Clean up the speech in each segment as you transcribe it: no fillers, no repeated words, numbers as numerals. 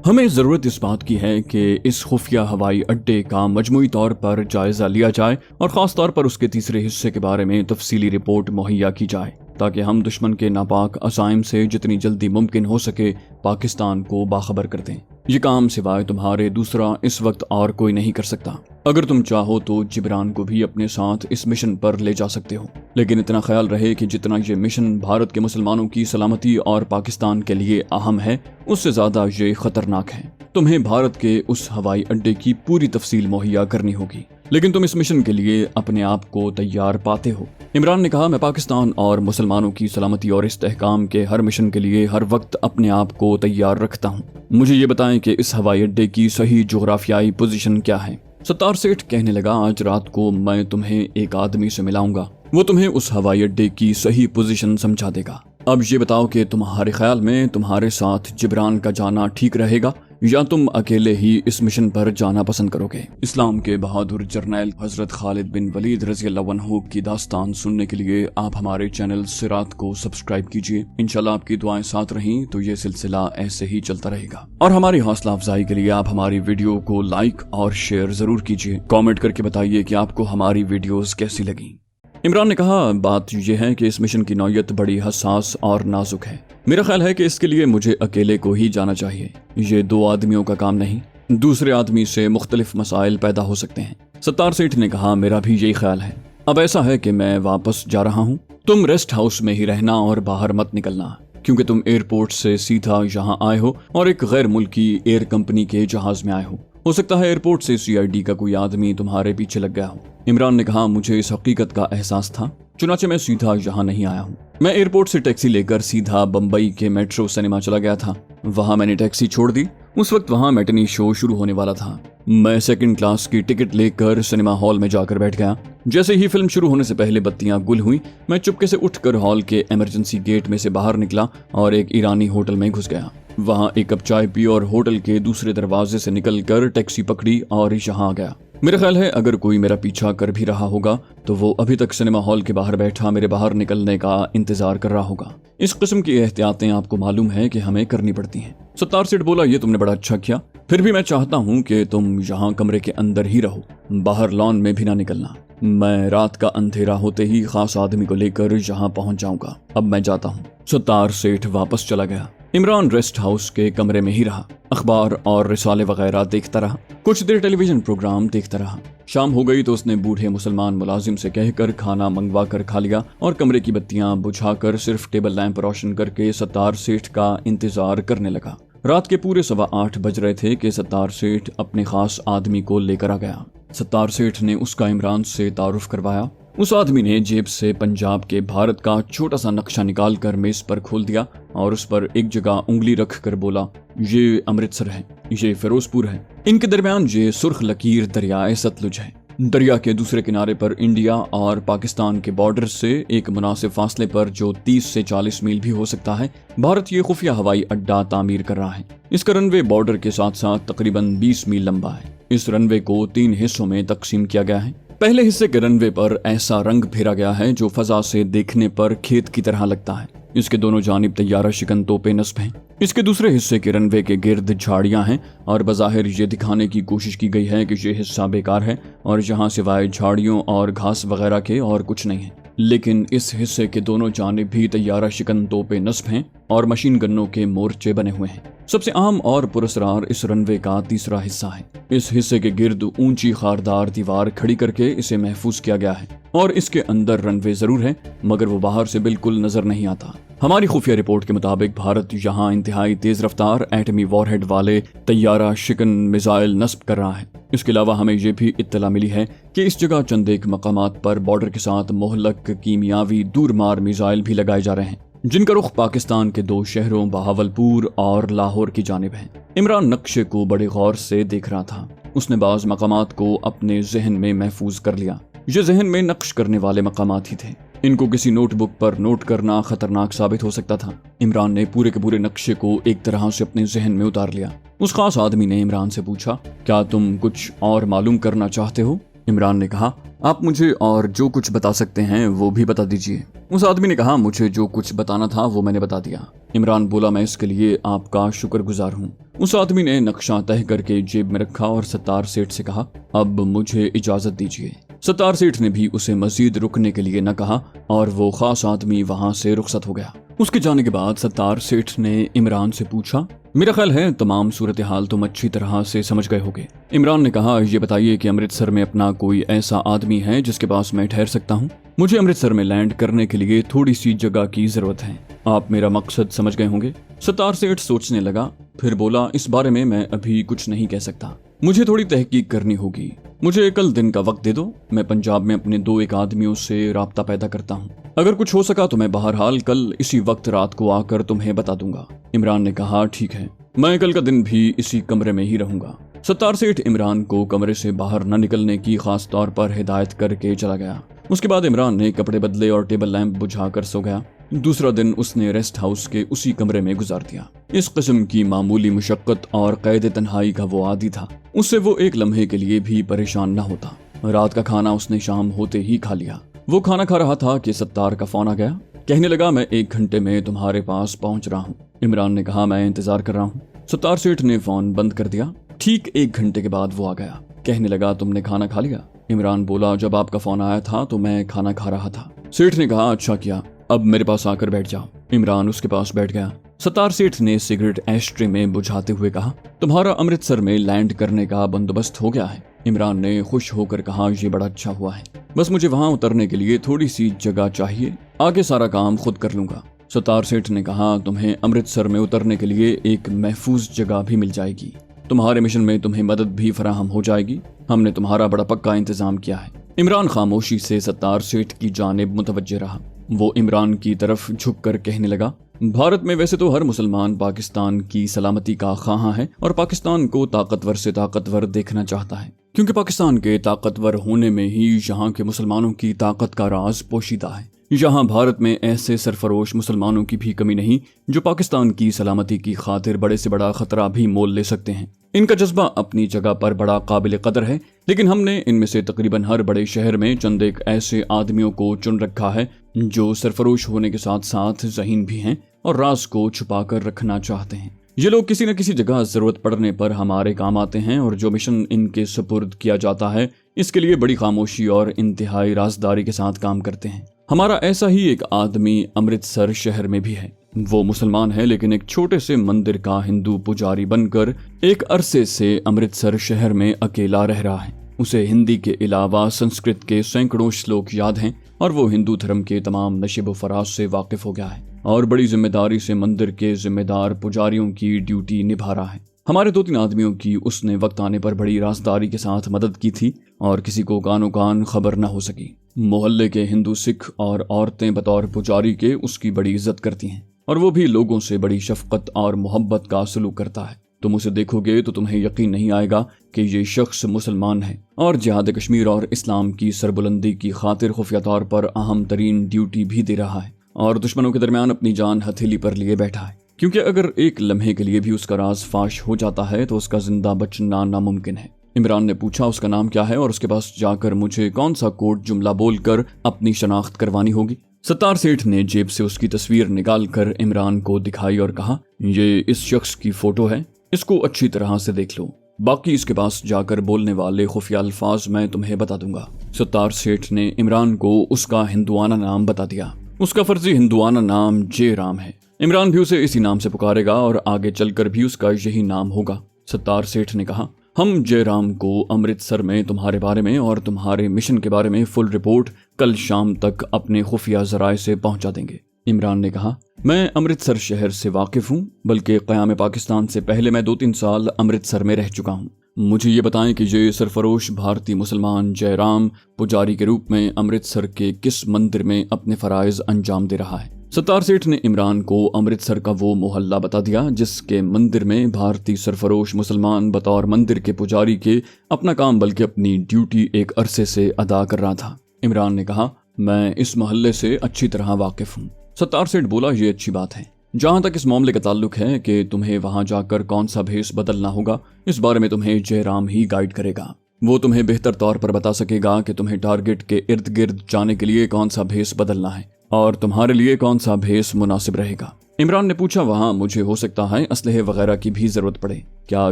हमें ज़रूरत इस बात की है कि इस खुफिया हवाई अड्डे का मजमूई तौर पर जायज़ा लिया जाए और ख़ास तौर पर उसके तीसरे हिस्से के बारे में तफसीली रिपोर्ट मुहैया की जाए ताकि हम दुश्मन के नापाक अज़ाइम से जितनी जल्दी मुमकिन हो सके पाकिस्तान को बाखबर कर दें। ये काम सिवाय तुम्हारे दूसरा इस वक्त और कोई नहीं कर सकता। अगर तुम चाहो तो जिब्रान को भी अपने साथ इस मिशन पर ले जा सकते हो, लेकिन इतना ख्याल रहे कि जितना ये मिशन भारत के मुसलमानों की सलामती और पाकिस्तान के लिए अहम है, उससे ज़्यादा ये खतरनाक है। तुम्हें भारत के उस हवाई अड्डे की पूरी तफसील मुहैया करनी होगी, लेकिन तुम इस मिशन के लिए अपने आप को तैयार पाते हो। इमरान ने कहा, मैं पाकिस्तान और मुसलमानों की सलामती और इस्तेहकाम के हर मिशन के लिए हर वक्त अपने आप को तैयार रखता हूँ। मुझे ये बताएं कि इस हवाई अड्डे की सही जोग्राफियाई पोजीशन क्या है। सत्तार सेठ कहने लगा, आज रात को मैं तुम्हें एक आदमी से मिलाऊंगा, वो तुम्हें उस हवाई अड्डे की सही पोजीशन समझा देगा। अब ये बताओ कि तुम्हारे ख्याल में तुम्हारे साथ जिब्रान का जाना ठीक रहेगा या तुम अकेले ही इस मिशन पर जाना पसंद करोगे। इस्लाम के बहादुर जर्नैल हजरत खालिद बिन वलीद रज़ियल्लाहु अन्हु की दास्तान सुनने के लिए आप हमारे चैनल सिरात को सब्सक्राइब कीजिए। इंशाल्लाह आपकी दुआएं साथ रहीं तो ये सिलसिला ऐसे ही चलता रहेगा। और हमारी हौसला अफजाई के लिए आप हमारी वीडियो को लाइक और शेयर जरूर कीजिए। कॉमेंट करके बताइए कि आपको हमारी वीडियोज कैसी लगी। इमरान ने कहा, बात यह है कि इस मिशन की नौयत बड़ी हसास और नाजुक है। मेरा ख्याल है कि इसके लिए मुझे अकेले को ही जाना चाहिए। ये दो आदमियों का काम नहीं, दूसरे आदमी से मुख्तलिफ मसाइल पैदा हो सकते हैं। सत्तार सेठ ने कहा, मेरा भी यही ख्याल है। अब ऐसा है कि मैं वापस जा रहा हूँ, तुम रेस्ट हाउस में ही रहना और बाहर मत निकलना, क्योंकि तुम एयरपोर्ट से सीधा यहाँ आए हो और एक गैर मुल्की एयर कंपनी के जहाज में आए हो सकता है एयरपोर्ट से CID का कोई आदमी तुम्हारे पीछे लग गया हो। इमरान ने कहा, मुझे इस हकीकत का एहसास था, चुनाचे मैं सीधा यहाँ नहीं आया हूँ। मैं एयरपोर्ट से टैक्सी लेकर सीधा बम्बई के मेट्रो सिनेमा चला गया था। वहाँ मैंने टैक्सी छोड़ दी। उस वक्त वहाँ मैटिनी शो शुरू होने वाला था। मैं सेकंड क्लास की टिकट लेकर सिनेमा हॉल में जाकर बैठ गया। जैसे ही फिल्म शुरू होने से पहले बत्तियां गुल हुई, मैं चुपके से उठकर हॉल के इमरजेंसी गेट में से बाहर निकला और एक ईरानी होटल में घुस गया। वहां एक कप चाय पी और होटल के दूसरे दरवाजे से निकलकर टैक्सी पकड़ी और यहाँ आ गया। मेरा ख्याल है अगर कोई मेरा पीछा कर भी रहा होगा तो वो अभी तक सिनेमा हॉल के बाहर बैठा मेरे बाहर निकलने का इंतजार कर रहा होगा। इस किस्म की एहतियातें आपको मालूम है कि हमें करनी पड़ती हैं। सत्तार सेठ बोला, ये तुमने बड़ा अच्छा किया, फिर भी मैं चाहता हूँ कि तुम यहाँ कमरे के अंदर ही रहो, बाहर लॉन में भी ना निकलना। मैं रात का अंधेरा होते ही खास आदमी को लेकर यहाँ पहुँच जाऊंगा। अब मैं जाता हूँ। सत्तार सेठ वापस चला गया। इमरान रेस्ट हाउस के कमरे में ही रहा, अखबार और रिसाले वगैरह देखता रहा। कुछ देर टेलीविजन प्रोग्राम देखता रहा। शाम हो गई तो उसने बूढ़े मुसलमान मुलाजिम से कहकर खाना मंगवा कर खा लिया और कमरे की बत्तियां बुझाकर सिर्फ टेबल लैंप रोशन करके सत्तार सेठ का इंतजार करने लगा। रात के पूरे 8:15 बज रहे थे कि सत्तार सेठ अपने खास आदमी को लेकर आ गया। सत्तार सेठ ने उसका इमरान से तारुफ करवाया। उस आदमी ने जेब से पंजाब के भारत का छोटा सा नक्शा निकालकर मेज पर खोल दिया और उस पर एक जगह उंगली रख कर बोला, ये अमृतसर है, ये फिरोजपुर है, इनके दरमियान ये सुर्ख लकीर दरियाए सतलुज है। दरिया के दूसरे किनारे पर इंडिया और पाकिस्तान के बॉर्डर से एक मुनासिब फासले पर, जो 30 से 40 मील भी हो सकता है, भारत ये खुफिया हवाई अड्डा तामीर कर रहा है। इसका रनवे बॉर्डर के साथ साथ तकरीबन 20 मील लंबा है। इस रनवे को 3 हिस्सों में तकसीम किया गया है। पहले हिस्से के रनवे पर ऐसा रंग फेरा गया है जो फजा से देखने पर खेत की तरह लगता है। इसके दोनों जानिब तैयारा शिकन तोपे नस्ब हैं। इसके दूसरे हिस्से के रनवे के गिर्द झाड़ियां हैं और बज़ाहिर ये दिखाने की कोशिश की गई है कि ये हिस्सा बेकार है और यहाँ सिवाय झाड़ियों और घास वगैरह के और कुछ नहीं है। लेकिन इस हिस्से के दोनों जानिब भी तैयारा शिकन तोपे नस्ब हैं और मशीन गन्नों के मोर्चे बने हुए हैं। सबसे आम और पुरस्कार इस रनवे का तीसरा हिस्सा है। इस हिस्से के गिर्द ऊंची खारदार दीवार खड़ी करके इसे महफूज किया गया है और इसके अंदर रनवे जरूर है, मगर वो बाहर से बिल्कुल नजर नहीं आता। हमारी खुफिया रिपोर्ट के मुताबिक भारत यहाँ इंतहाई तेज रफ्तार एटमी वॉरहेड वाले तैयारा शिकन मिसाइल नस्ब कर रहा है। इसके अलावा हमें ये भी इत्तला मिली है कि इस जगह चंद एक मकामात पर बॉर्डर के साथ मोहलक कीमियावी दूरमार मिसाइल भी लगाए जा रहे हैं, जिनका रुख पाकिस्तान के 2 शहरों बहावलपुर और लाहौर की जानिब है। इमरान नक्शे को बड़े गौर से देख रहा था। उसने बाज मकामात को अपने जहन में महफूज कर लिया। ये जहन में नक्श करने वाले मकामात ही थे। इनको किसी नोटबुक पर नोट करना खतरनाक साबित हो सकता था। इमरान ने पूरे के पूरे नक्शे को एक तरह से अपने जहन में उतार लिया। उस खास आदमी ने इमरान से पूछा, क्या तुम कुछ और मालूम करना चाहते हो? इमरान ने कहा, आप मुझे और जो कुछ बता सकते हैं वो भी बता दीजिए। उस आदमी ने कहा, मुझे जो कुछ बताना था वो मैंने बता दिया। इमरान बोला, मैं इसके लिए आपका शुक्रगुजार हूँ। उस आदमी ने नक्शा तह करके जेब में रखा और सत्तार सेठ से कहा, अब मुझे इजाजत दीजिए। सत्तार सेठ ने भी उसे मजीद रुकने के लिए न कहा और वो खास आदमी वहां से रुखसत हो गया। उसके जाने के बाद सत्तार सेठ ने इमरान से पूछा, मेरा ख्याल है तमाम सूरत हाल तुम अच्छी तरह से समझ गए होगे। इमरान ने कहा, ये बताइए कि अमृतसर में अपना कोई ऐसा आदमी है जिसके पास मैं ठहर सकता हूँ? मुझे अमृतसर में लैंड करने के लिए थोड़ी सी जगह की जरूरत है। आप मेरा मकसद समझ गए होंगे। सत्तार सेठ सोचने लगा, फिर बोला, इस बारे में मैं अभी कुछ नहीं कह सकता, मुझे थोड़ी तहकीक करनी होगी। मुझे कल दिन का वक्त दे दो, मैं पंजाब में अपने 2-1 आदमियों से राब्ता पैदा करता हूँ। अगर कुछ हो सका तो मैं बहरहाल कल इसी वक्त रात को आकर तुम्हें बता दूंगा। इमरान ने कहा, ठीक है, मैं कल का दिन भी इसी कमरे में ही रहूंगा। सत्तार सेठ इमरान को कमरे से बाहर न निकलने की खास तौर पर हिदायत करके चला गया। उसके बाद इमरान ने कपड़े बदले और टेबल लैंप बुझाकर सो गया। दूसरा दिन उसने रेस्ट हाउस के उसी कमरे में गुजार दिया। इस किस्म की मामूली मुशक्कत और कैद तन्हाई का वो आदी था, उससे वो एक लम्हे के लिए भी परेशान न होता। रात का खाना उसने शाम होते ही खा लिया। वो खाना खा रहा था कि सत्तार का फोन आ गया। कहने लगा, मैं 1 घंटे में तुम्हारे पास पहुंच रहा हूँ। इमरान ने कहा, मैं इंतजार कर रहा हूँ। सत्तार सेठ ने फोन बंद कर दिया। ठीक 1 घंटे के बाद वो आ गया। कहने लगा, तुमने खाना खा लिया? इमरान बोला, जब आपका फोन आया था तो मैं खाना खा रहा था। सेठ ने कहा, अच्छा किया, अब मेरे पास आकर बैठ जाओ। इमरान उसके पास बैठ गया। सत्तार सेठ ने सिगरेट एस्ट्रे में बुझाते हुए कहा, तुम्हारा अमृतसर में लैंड करने का बंदोबस्त हो गया है। इमरान ने खुश होकर कहा, ये बड़ा अच्छा हुआ है, बस मुझे वहां उतरने के लिए थोड़ी सी जगह चाहिए, आगे सारा काम खुद कर लूंगा। सत्तार सेठ ने कहा, तुम्हें अमृतसर में उतरने के लिए एक महफूज जगह भी मिल जाएगी, तुम्हारे मिशन में तुम्हें मदद भी फराहम हो जाएगी, हमने तुम्हारा बड़ा पक्का इंतजाम किया है। इमरान खामोशी से सत्तार सेठ की जानिब मुतवज्जे रहा। वो इमरान की तरफ झुककर कहने लगा, भारत में वैसे तो हर मुसलमान पाकिस्तान की सलामती का ख्वाह है और पाकिस्तान को ताकतवर से ताकतवर देखना चाहता है, क्योंकि पाकिस्तान के ताकतवर होने में ही यहाँ के मुसलमानों की ताकत का राज पोशीदा है। यहाँ भारत में ऐसे सरफरोश मुसलमानों की भी कमी नहीं जो पाकिस्तान की सलामती की खातिर बड़े से बड़ा खतरा भी मोल ले सकते हैं। इनका जज्बा अपनी जगह पर बड़ा काबिल कदर है, लेकिन हमने इनमें से तकरीबन हर बड़े शहर में चंद एक ऐसे आदमियों को चुन रखा है जो सरफरोश होने के साथ साथ ज़हीन भी हैं और राज को छुपा कर रखना चाहते हैं। ये लोग किसी न किसी जगह जरूरत पड़ने पर हमारे काम आते हैं और जो मिशन इनके सुपुर्द किया जाता है इसके लिए बड़ी खामोशी और इंतहाई राजदारी के साथ काम करते हैं। हमारा ऐसा ही एक आदमी अमृतसर शहर में भी है। वो मुसलमान है, लेकिन एक छोटे से मंदिर का हिंदू पुजारी बनकर एक अरसे से अमृतसर शहर में अकेला रह रहा है। उसे हिंदी के अलावा संस्कृत के सैकड़ों श्लोक याद हैं और वो हिंदू धर्म के तमाम नशीब फराज से वाकिफ हो गया है और बड़ी जिम्मेदारी से मंदिर के जिम्मेदार पुजारियों की ड्यूटी निभा रहा है। हमारे 2-3 आदमियों की उसने वक्त आने पर बड़ी राजदारी के साथ मदद की थी और किसी को कानो कान खबर न हो सकी। मोहल्ले के हिंदू, सिख और औरतें बतौर पुजारी के उसकी बड़ी इज्जत करती हैं और वो भी लोगों से बड़ी शफकत और मोहब्बत का सलूक करता है। तुम उसे देखोगे तो तुम्हें यकीन नहीं आएगा कि ये शख्स मुसलमान है और जिहाद कश्मीर और इस्लाम की सरबुलंदी की खातिर खुफिया तौर पर अहम तरीन ड्यूटी भी दे रहा है और दुश्मनों के दरमियान अपनी जान हथेली पर लिए बैठा है, क्योंकि अगर एक लम्हे के लिए भी उसका राज फाश हो जाता है तो उसका जिंदा बचना नामुमकिन है। इमरान ने पूछा, उसका नाम क्या है और उसके पास जाकर मुझे कौन सा कोड जुमला बोलकर अपनी शनाख्त करवानी होगी? सत्तार सेठ ने जेब से उसकी तस्वीर निकालकर इमरान को दिखाई और कहा, ये इस शख्स की फोटो है, इसको अच्छी तरह से देख लो, बाकी इसके पास जाकर बोलने वाले खुफिया अल्फाज मैं तुम्हें बता दूंगा। सत्तार सेठ ने इमरान को उसका हिंदुआना नाम बता दिया। उसका फर्जी हिंदुआना नाम जयराम है। इमरान भी उसे इसी नाम से पुकारेगा और आगे चलकर भी उसका यही नाम होगा। सत्तार सेठ ने कहा, हम जयराम को अमृतसर में तुम्हारे बारे में और तुम्हारे मिशन के बारे में फुल रिपोर्ट कल शाम तक अपने खुफिया जराए से पहुंचा देंगे। इमरान ने कहा, मैं अमृतसर शहर से वाकिफ हूँ, बल्कि क़याम पाकिस्तान से पहले मैं 2-3 साल अमृतसर में रह चुका हूँ। मुझे ये बताएं कि ये सरफरोश भारतीय मुसलमान जयराम पुजारी के रूप में अमृतसर के किस मंदिर में अपने फराइज अंजाम दे रहा है। सत्तार सेठ ने इमरान को अमृतसर का वो मोहल्ला बता दिया जिसके मंदिर में भारतीय सरफरोश मुसलमान बतौर मंदिर के पुजारी के अपना काम बल्कि अपनी ड्यूटी एक अरसे से अदा कर रहा था। इमरान ने कहा, मैं इस मोहल्ले से अच्छी तरह वाकिफ हूँ। सत्तार सेठ बोला, ये अच्छी बात है। जहां तक इस मामले का ताल्लुक है कि तुम्हें वहां जाकर कौन सा भेष बदलना होगा, इस बारे में तुम्हें जयराम ही गाइड करेगा। वो तुम्हें बेहतर तौर पर बता सकेगा कि तुम्हें टारगेट के इर्द गिर्द जाने के लिए कौन सा भेस बदलना है और तुम्हारे लिए कौन सा भेस मुनासिब रहेगा। इमरान ने पूछा, वहाँ मुझे हो सकता है असलहे वगैरह की भी जरूरत पड़े, क्या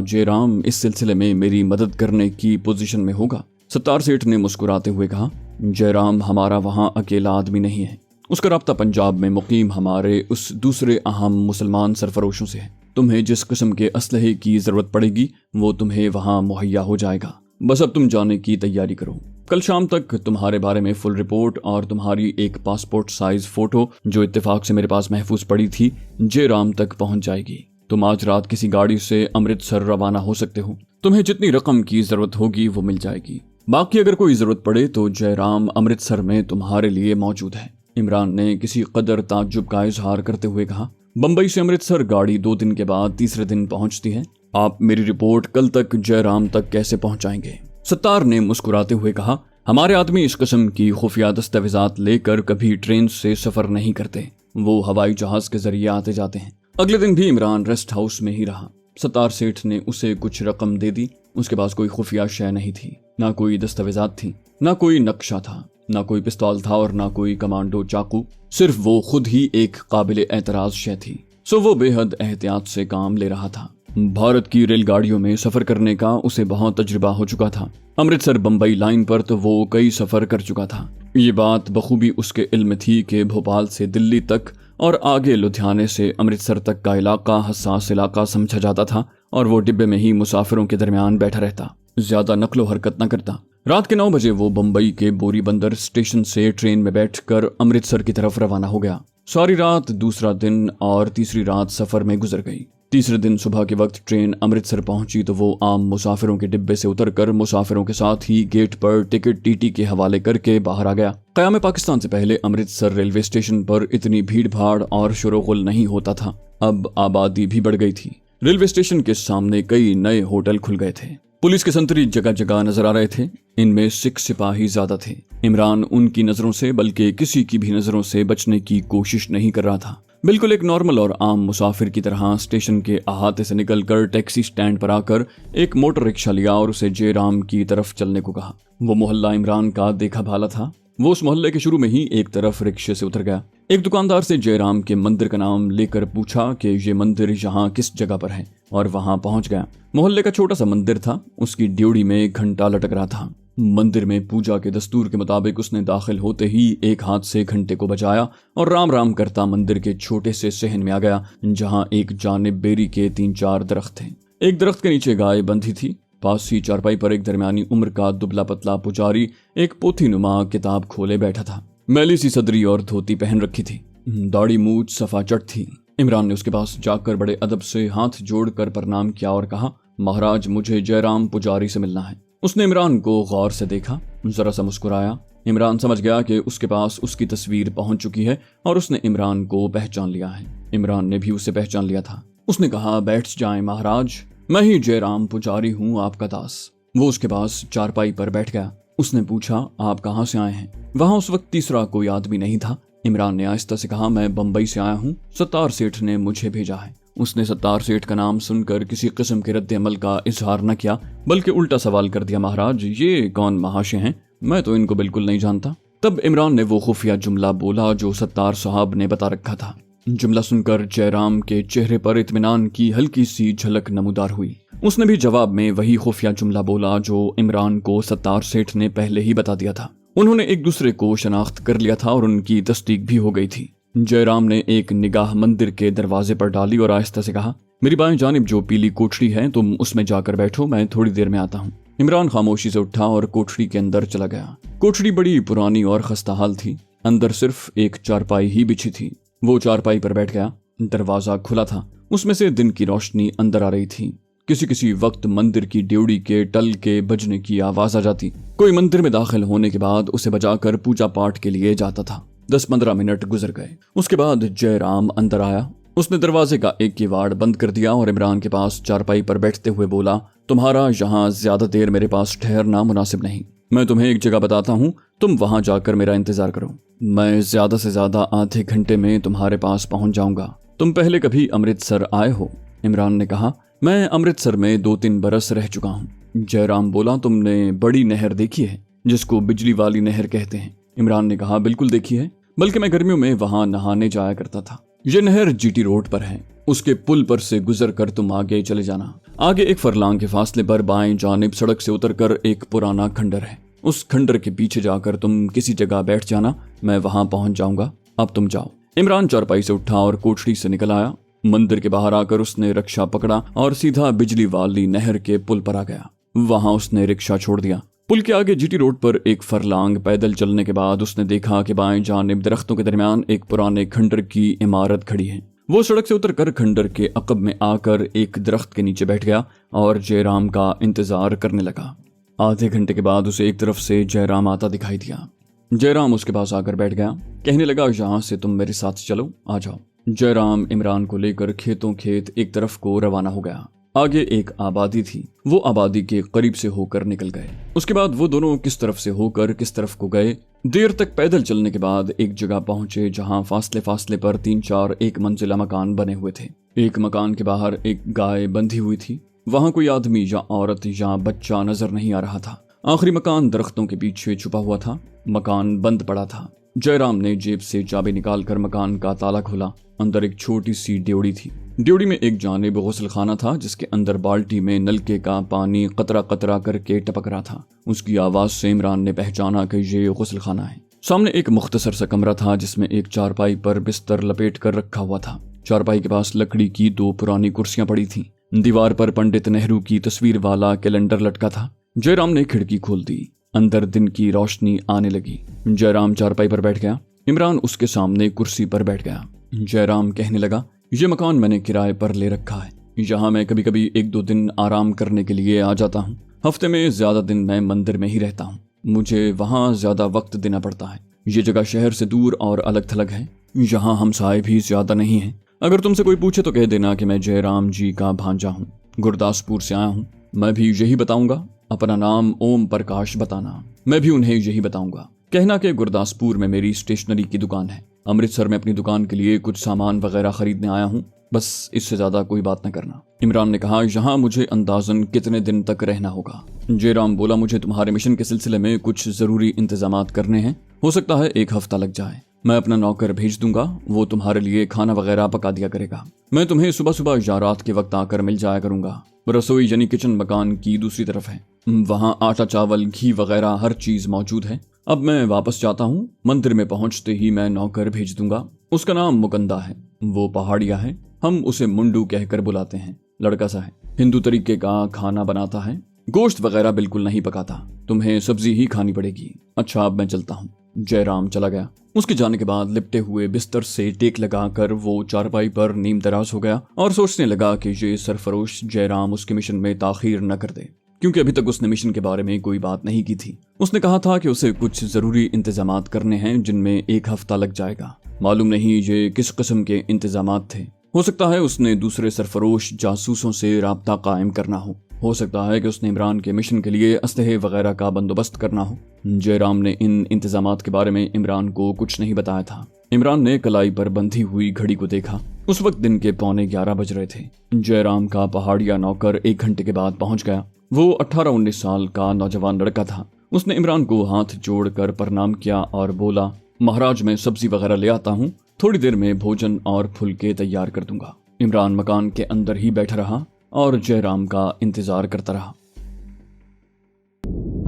जयराम इस सिलसिले में मेरी मदद करने की पोजीशन में होगा? सत्तार सेठ ने मुस्कुराते हुए कहा, जयराम हमारा वहाँ अकेला आदमी नहीं है, उसका राब्ता पंजाब में मुकीम हमारे उस दूसरे अहम मुसलमान सरफरोशों से है। तुम्हें जिस किस्म के असलहे की जरूरत पड़ेगी वो तुम्हें वहाँ मुहैया हो जाएगा, बस अब तुम जाने की तैयारी करो। कल शाम तक तुम्हारे बारे में फुल रिपोर्ट और तुम्हारी एक पासपोर्ट साइज फोटो जो इत्तेफाक से मेरे पास महफूज पड़ी थी जयराम तक पहुंच जाएगी। तुम आज रात किसी गाड़ी से अमृतसर रवाना हो सकते हो। तुम्हें जितनी रकम की जरूरत होगी वो मिल जाएगी, बाकी अगर कोई जरूरत पड़े तो जयराम अमृतसर में तुम्हारे लिए मौजूद है। इमरान ने किसी कदर ताज्जुब का इजहार करते हुए कहा, बंबई से अमृतसर गाड़ी 2 दिन के बाद तीसरे दिन पहुंचती है। आप मेरी रिपोर्ट कल तक जयराम तक कैसे पहुंचाएंगे? सत्तार ने मुस्कुराते हुए कहा, हमारे आदमी इस किस्म की खुफिया दस्तावेजात लेकर कभी ट्रेन से सफर नहीं करते, वो हवाई जहाज के जरिए आते जाते हैं। अगले दिन भी इमरान रेस्ट हाउस में ही रहा। सत्तार सेठ ने उसे कुछ रकम दे दी। उसके पास कोई खुफिया शय नहीं थी, ना कोई दस्तावेजात थी, ना कोई नक्शा था, ना कोई पिस्तौल था और ना कोई कमांडो चाकू, सिर्फ वो खुद ही एक काबिल एतराज शय थी। सो वो बेहद एहतियात से काम ले रहा था। भारत की रेलगाड़ियों में सफर करने का उसे बहुत तजुर्बा हो चुका था। अमृतसर बंबई लाइन पर तो वो कई सफर कर चुका था। ये बात बखूबी उसके इल्म थी कि भोपाल से दिल्ली तक और आगे लुधियाने से अमृतसर तक का इलाका हसास इलाका समझा जाता था और वो डिब्बे में ही मुसाफिरों के दरमियान बैठा रहता, ज्यादा नकलो हरकत न करता। रात के 9 बजे वो बंबई के बोरी बंदर स्टेशन से ट्रेन में बैठकर अमृतसर की तरफ रवाना हो गया। सारी रात, दूसरा दिन और तीसरी रात सफर में गुजर गई। तीसरे दिन सुबह के वक्त ट्रेन अमृतसर पहुंची तो वो आम मुसाफिरों के डिब्बे से उतरकर मुसाफिरों के साथ ही गेट पर टिकट टीटी के हवाले करके बाहर आ गया। क़याम पाकिस्तान से पहले अमृतसर रेलवे स्टेशन पर इतनी भीड़ भाड़ और शोरगुल नहीं होता था। अब आबादी भी बढ़ गई थी। रेलवे स्टेशन के सामने कई नए होटल खुल गए थे। पुलिस के संतरी जगह जगह नजर आ रहे थे। इनमें सिख सिपाही ज्यादा थे। इमरान उनकी नजरों से बल्कि किसी की भी नजरों से बचने की कोशिश नहीं कर रहा था। बिल्कुल एक नॉर्मल और आम मुसाफिर की तरह स्टेशन के अहाते से निकलकर टैक्सी स्टैंड पर आकर एक मोटर रिक्शा लिया और उसे जयराम की तरफ चलने को कहा। वो मोहल्ला इमरान का देखा भाला था। वो उस मोहल्ले के शुरू में ही एक तरफ रिक्शे से उतर गया। एक दुकानदार से जयराम के मंदिर का नाम लेकर पूछा कि ये मंदिर यहाँ किस जगह पर है और वहां पहुंच गया। मोहल्ले का छोटा सा मंदिर था। उसकी ड्योढ़ी में एक घंटा लटक रहा था। मंदिर में पूजा के दस्तूर के मुताबिक उसने दाखिल होते ही एक हाथ से घंटे को बजाया और राम राम करता मंदिर के छोटे से सहन में आ गया, जहां एक जानिब बेरी के 3-4 दरख्त थे। एक दरख्त के नीचे गाय बंधी थी। पास ही चारपाई पर एक दरमियानी उम्र का दुबला पतला पुजारी एक पोथी नुमा किताब खोले बैठा था। मैली सी सदरी और धोती पहन रखी थी। दाढ़ी मूछ सफा चट थी। इमरान ने उसके पास जाकर बड़े अदब से हाथ जोड़कर प्रणाम किया और कहा, महाराज मुझे जयराम पुजारी से मिलना है। उसने इमरान को गौर से देखा, जरा सा मुस्कुराया। इमरान समझ गया कि उसके पास उसकी तस्वीर पहुंच चुकी है और उसने इमरान को पहचान लिया है। इमरान ने भी उसे पहचान लिया था। उसने कहा, बैठ जाएं महाराज, मैं ही जयराम पुजारी हूँ, आपका दास। वो उसके पास चारपाई पर बैठ गया। उसने पूछा, आप कहाँ से आए हैं? वहां उस वक्त तीसरा कोई आदमी नहीं था। इमरान ने आहिस्ता से कहा, मैं बंबई से आया हूँ, सत्तार सेठ ने मुझे भेजा है। उसने सत्तार सेठ का नाम सुनकर किसी किस्म के रद्द अमल का इजहार न किया, बल्कि उल्टा सवाल कर दिया, महाराज ये कौन महाशय हैं? मैं तो इनको बिल्कुल नहीं जानता। तब इमरान ने वो खुफिया जुमला बोला जो सत्तार साहब ने बता रखा था। जुमला सुनकर जयराम के चेहरे पर इत्मीनान की हल्की सी झलक नमूदार हुई। उसने भी जवाब में वही खुफिया जुमला बोला जो इमरान को सत्तार सेठ ने पहले ही बता दिया था। उन्होंने एक दूसरे को शनाख्त कर लिया था और उनकी तस्दीक भी हो गई थी। जयराम ने एक निगाह मंदिर के दरवाजे पर डाली और आहिस्ता से कहा, मेरी बाएं जानिब जो पीली कोठरी है, तुम उसमें जाकर बैठो, मैं थोड़ी देर में आता हूँ। इमरान खामोशी से उठा और कोठरी के अंदर चला गया। कोठरी बड़ी पुरानी और खस्ताहाल थी। अंदर सिर्फ एक चारपाई ही बिछी थी। वो चारपाई पर बैठ गया। दरवाजा खुला था। उसमें से दिन की रोशनी अंदर आ रही थी। किसी किसी वक्त मंदिर की ड्योढ़ी के टल के बजने की आवाज आ जाती। कोई मंदिर में दाखिल होने के बाद उसे बजाकर पूजा पाठ के लिए जाता था। 10-15 मिनट गुजर गए। उसके बाद जयराम अंदर आया। उसने दरवाजे का एक किवाड़ बंद कर दिया और इमरान के पास चारपाई पर बैठते हुए बोला, तुम्हारा यहाँ ज्यादा देर मेरे पास ठहरना मुनासिब नहीं। मैं तुम्हें एक जगह बताता हूँ, तुम वहां जाकर मेरा इंतजार करो। मैं ज्यादा से ज्यादा आधे घंटे में तुम्हारे पास पहुंच जाऊंगा। तुम पहले कभी अमृतसर आए हो? इमरान ने कहा, मैं अमृतसर में 2-3 बरस रह चुका हूँ। जयराम बोला, तुमने बड़ी नहर देखी है जिसको बिजली वाली नहर कहते हैं? इमरान ने कहा, बिल्कुल देखी है, बल्कि मैं गर्मियों में वहां नहाने जाया करता था। ये नहर जीटी रोड पर है, उसके पुल पर से गुजर कर तुम आगे चले जाना। आगे एक फरलांग के फासले पर बाएं जानिब सड़क से उतरकर एक पुराना खंडर है। उस खंडर के पीछे जाकर तुम किसी जगह बैठ जाना, मैं वहां पहुंच जाऊंगा, अब तुम जाओ। इमरान चारपाई से उठा और कोठड़ी से निकल आया। मंदिर के बाहर आकर उसने रिक्शा पकड़ा और सीधा बिजली वाली नहर के पुल पर आ गया। वहां उसने रिक्शा छोड़ दिया। पुल के आगे जीटी रोड पर एक फरलांग पैदल चलने के बाद उसने देखा कि बाएं जानिब दरख्तों के दरमियान एक पुराने खंडर की इमारत खड़ी है। वो सड़क से उतरकर खंडर के अकब में आकर एक दरख्त के नीचे बैठ गया और जयराम का इंतजार करने लगा। आधे घंटे के बाद उसे एक तरफ से जयराम आता दिखाई दिया। जयराम उसके पास आकर बैठ गया। कहने लगा, यहाँ से तुम मेरे साथ चलो, आ जाओ। जयराम इमरान को लेकर खेतों खेत एक तरफ को रवाना हो गया। आगे एक आबादी थी, वो आबादी के करीब से होकर निकल गए। उसके बाद वो दोनों किस तरफ से होकर किस तरफ को गए। देर तक पैदल चलने के बाद एक जगह पहुंचे जहां फासले फासले पर 3-4 एक मंजिला मकान बने हुए थे। एक मकान के बाहर एक गाय बंधी हुई थी। वहां कोई आदमी या औरत या बच्चा नजर नहीं आ रहा था। आखिरी मकान दरख्तों के पीछे छुपा हुआ था। मकान बंद पड़ा था। जयराम ने जेब से चाबी निकालकर मकान का ताला खोला। अंदर एक छोटी सी ड्योड़ी थी। ड्योड़ी में एक जानिब गुस्लखाना था जिसके अंदर बाल्टी में नलके का पानी कतरा कतरा करके टपक रहा था। उसकी आवाज से इमरान ने पहचाना कि ये गुस्लखाना है। सामने एक मुख्तसर सा कमरा था जिसमें एक चारपाई पर बिस्तर लपेट कर रखा हुआ था। चारपाई के पास लकड़ी की 2 पुरानी कुर्सियां पड़ी थीं। दीवार पर पंडित नेहरू की तस्वीर वाला कैलेंडर लटका था। जयराम ने खिड़की खोल दी। अंदर दिन की रोशनी आने लगी। जयराम चारपाई पर बैठ गया। इमरान उसके सामने कुर्सी पर बैठ गया। जयराम कहने लगा, ये मकान मैंने किराए पर ले रखा है। यहाँ मैं कभी कभी 1-2 दिन आराम करने के लिए आ जाता हूँ। हफ्ते में ज्यादा दिन मैं मंदिर में ही रहता हूँ। मुझे वहाँ ज्यादा वक्त देना पड़ता है। ये जगह शहर से दूर और अलग थलग है। यहाँ हमसाए भी ज्यादा नहीं है। अगर तुमसे कोई पूछे तो कह देना कि मैं जयराम जी का भांजा हूँ, गुरदासपुर से आया हूँ। मैं भी यही बताऊंगा। अपना नाम ओम प्रकाश बताना। मैं भी उन्हें यही बताऊंगा। कहना कि गुरदासपुर में मेरी स्टेशनरी की दुकान है। अमृतसर में अपनी दुकान के लिए कुछ सामान वगैरह खरीदने आया हूँ। बस इससे ज्यादा कोई बात न करना। इमरान ने कहा, यहाँ मुझे अंदाजन कितने दिन तक रहना होगा? जयराम बोला, मुझे तुम्हारे मिशन के सिलसिले में कुछ जरूरी इंतजामात करने हैं। हो सकता है 1 हफ्ता लग जाए। मैं अपना नौकर भेज दूंगा, वो तुम्हारे लिए खाना वगैरह पका दिया करेगा। मैं तुम्हें सुबह सुबह या रात के वक्त आकर मिल जाया करूंगा। रसोई यानी किचन मकान की दूसरी तरफ है। वहाँ आटा चावल घी वगैरह हर चीज मौजूद है। अब मैं वापस जाता हूँ। मंदिर में पहुंचते ही मैं नौकर भेज दूंगा। उसका नाम मुकंदा है। वो पहाड़िया है। हम उसे मुंडू कहकर बुलाते हैं। लड़का सा है। हिंदू तरीके का खाना बनाता है। गोश्त वगैरह बिल्कुल नहीं पकाता। तुम्हें सब्जी ही खानी पड़ेगी। अच्छा, अब मैं चलता हूँ। जयराम चला गया। उसके जाने के बाद लिपटे हुए बिस्तर से टेक लगाकर वो चारपाई पर नीम दराज हो गया और सोचने लगा कि ये सरफरोश जयराम उसके मिशन में ताखीर न कर दे, क्योंकि अभी तक उसने मिशन के बारे में कोई बात नहीं की थी। उसने कहा था कि उसे कुछ जरूरी इंतजामात करने हैं जिनमें 1 हफ्ता लग जाएगा। मालूम नहीं ये किस किस्म के इंतजामात थे। हो सकता है उसने दूसरे सरफरोश जासूसों से राब्ता कायम करना हो सकता है कि उसने इमरान के मिशन के लिए असलहे वगैरह का बंदोबस्त करना हो। जयराम ने इन इंतजामात के बारे में इमरान को कुछ नहीं बताया था। इमरान ने कलाई पर बंधी हुई घड़ी को देखा। उस वक्त दिन के 11:15 बज रहे थे। जयराम का पहाड़िया नौकर 1 घंटे के बाद पहुंच गया। वो 18-19 साल का नौजवान लड़का था। उसने इमरान को हाथ जोड़कर प्रणाम किया और बोला, महाराज मैं सब्जी वगैरह ले आता हूँ। थोड़ी देर में भोजन और फुलके तैयार कर दूंगा। इमरान मकान के अंदर ही बैठा रहा और जयराम का इंतजार करता रहा।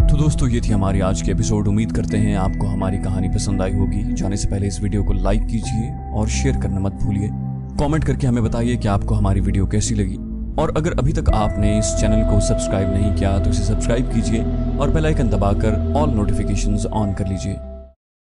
तो दोस्तों, ये थी हमारी आज की एपिसोड। उम्मीद करते हैं आपको हमारी कहानी पसंद आई होगी। जाने से पहले इस वीडियो को लाइक कीजिए और शेयर करना मत भूलिए। कमेंट करके हमें बताइए कि आपको हमारी वीडियो कैसी लगी। और अगर अभी तक आपने इस चैनल को सब्सक्राइब नहीं किया तो इसे सब्सक्राइब कीजिए और बेल आइकन दबाकर ऑल नोटिफिकेशंस ऑन कर लीजिए।